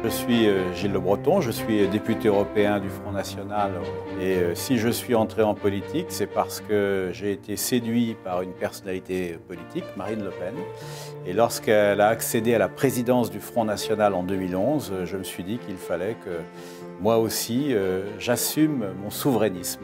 Je suis Gilles Le Breton, je suis député européen du Front National et si je suis entré en politique, c'est parce que j'ai été séduit par une personnalité politique, Marine Le Pen. Et lorsqu'elle a accédé à la présidence du Front National en 2011, je me suis dit qu'il fallait que moi aussi j'assume mon souverainisme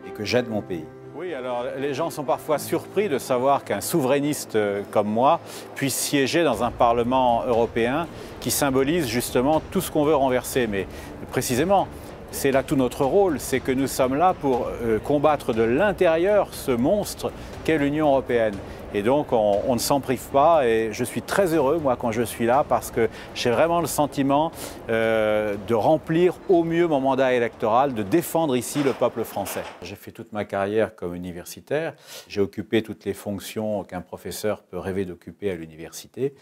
et que j'aide mon pays. Oui, alors les gens sont parfois surpris de savoir qu'un souverainiste comme moi puisse siéger dans un Parlement européen qui symbolise justement tout ce qu'on veut renverser. Mais précisément, c'est là tout notre rôle, c'est que nous sommes là pour combattre de l'intérieur ce monstre qu'est l'Union européenne. Et donc on ne s'en prive pas et je suis très heureux moi quand je suis là parce que j'ai vraiment le sentiment de remplir au mieux mon mandat électoral, de défendre ici le peuple français. J'ai fait toute ma carrière comme universitaire, j'ai occupé toutes les fonctions qu'un professeur peut rêver d'occuper à l'université.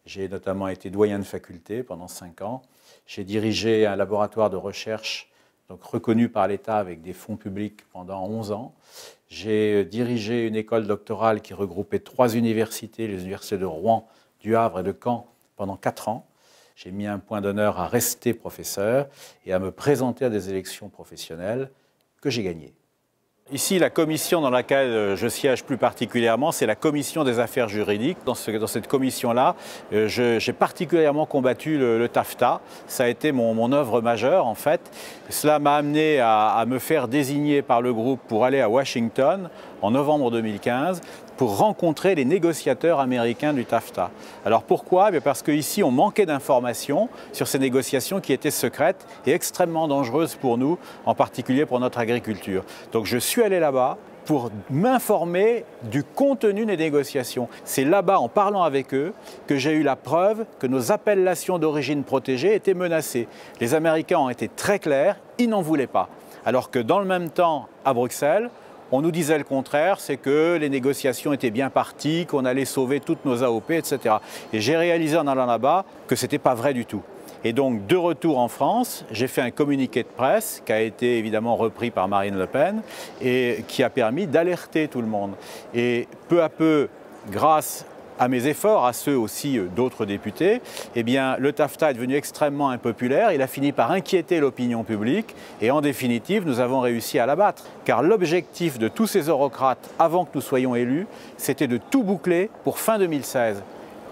J'ai notamment été doyen de faculté pendant 5 ans, j'ai dirigé un laboratoire de recherche donc reconnu par l'État avec des fonds publics pendant 11 ans. J'ai dirigé une école doctorale qui regroupait 3 universités, les universités de Rouen, du Havre et de Caen, pendant 4 ans. J'ai mis un point d'honneur à rester professeur et à me présenter à des élections professionnelles que j'ai gagnées. Ici, la commission dans laquelle je siège plus particulièrement, c'est la commission des affaires juridiques. Dans cette commission-là, j'ai particulièrement combattu le TAFTA. Ça a été mon œuvre majeure, en fait. Cela m'a amené à me faire désigner par le groupe pour aller à Washington en novembre 2015 pour rencontrer les négociateurs américains du TAFTA. Alors pourquoi? Parce qu'ici, on manquait d'informations sur ces négociations qui étaient secrètes et extrêmement dangereuses pour nous, en particulier pour notre agriculture. Donc je suis allé là-bas pour m'informer du contenu des négociations. C'est là-bas, en parlant avec eux, que j'ai eu la preuve que nos appellations d'origine protégée étaient menacées. Les Américains ont été très clairs, ils n'en voulaient pas. Alors que dans le même temps, à Bruxelles, on nous disait le contraire, c'est que les négociations étaient bien parties, qu'on allait sauver toutes nos AOP, etc. Et j'ai réalisé en allant là-bas que ce n'était pas vrai du tout. Et donc, de retour en France, j'ai fait un communiqué de presse qui a été évidemment repris par Marine Le Pen et qui a permis d'alerter tout le monde. Et peu à peu, grâce à mes efforts, à ceux aussi d'autres députés, eh bien, le TAFTA est devenu extrêmement impopulaire, il a fini par inquiéter l'opinion publique et en définitive, nous avons réussi à l'abattre. Car l'objectif de tous ces eurocrates, avant que nous soyons élus, c'était de tout boucler pour fin 2016.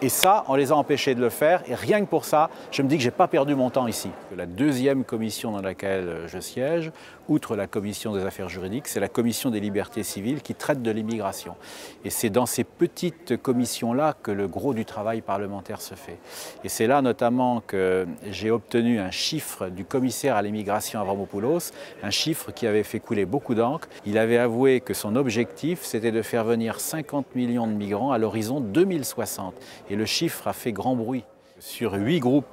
Et ça, on les a empêchés de le faire. Et rien que pour ça, je me dis que je n'ai pas perdu mon temps ici. La deuxième commission dans laquelle je siège, outre la commission des affaires juridiques, c'est la commission des libertés civiles qui traite de l'immigration. Et c'est dans ces petites commissions-là que le gros du travail parlementaire se fait. Et c'est là notamment que j'ai obtenu un chiffre du commissaire à l'immigration Avramopoulos, un chiffre qui avait fait couler beaucoup d'encre. Il avait avoué que son objectif, c'était de faire venir 50 millions de migrants à l'horizon 2060. Et le chiffre a fait grand bruit. Sur 8 groupes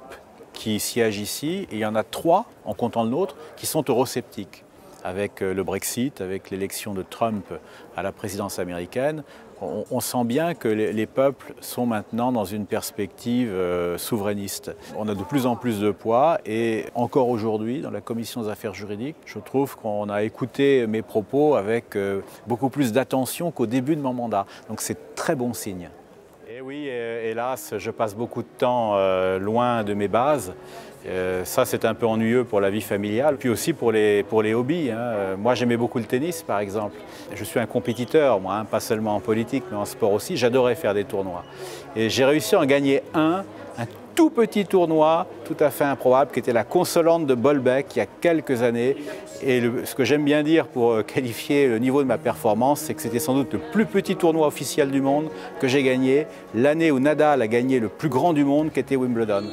qui siègent ici, et il y en a 3, en comptant le nôtre, qui sont eurosceptiques. Avec le Brexit, avec l'élection de Trump à la présidence américaine, on sent bien que les peuples sont maintenant dans une perspective souverainiste. On a de plus en plus de poids et encore aujourd'hui, dans la commission des affaires juridiques, je trouve qu'on a écouté mes propos avec beaucoup plus d'attention qu'au début de mon mandat. Donc c'est très bon signe. Et oui, hélas, je passe beaucoup de temps loin de mes bases. Ça, c'est un peu ennuyeux pour la vie familiale, puis aussi pour les hobbies. Moi, j'aimais beaucoup le tennis, par exemple. Je suis un compétiteur, moi, pas seulement en politique, mais en sport aussi. J'adorais faire des tournois. Et j'ai réussi à en gagner un tout petit tournoi, tout à fait improbable, qui était la Consolante de Bolbec, il y a quelques années. Et ce que j'aime bien dire pour qualifier le niveau de ma performance, c'est que c'était sans doute le plus petit tournoi officiel du monde que j'ai gagné, l'année où Nadal a gagné le plus grand du monde, qui était Wimbledon.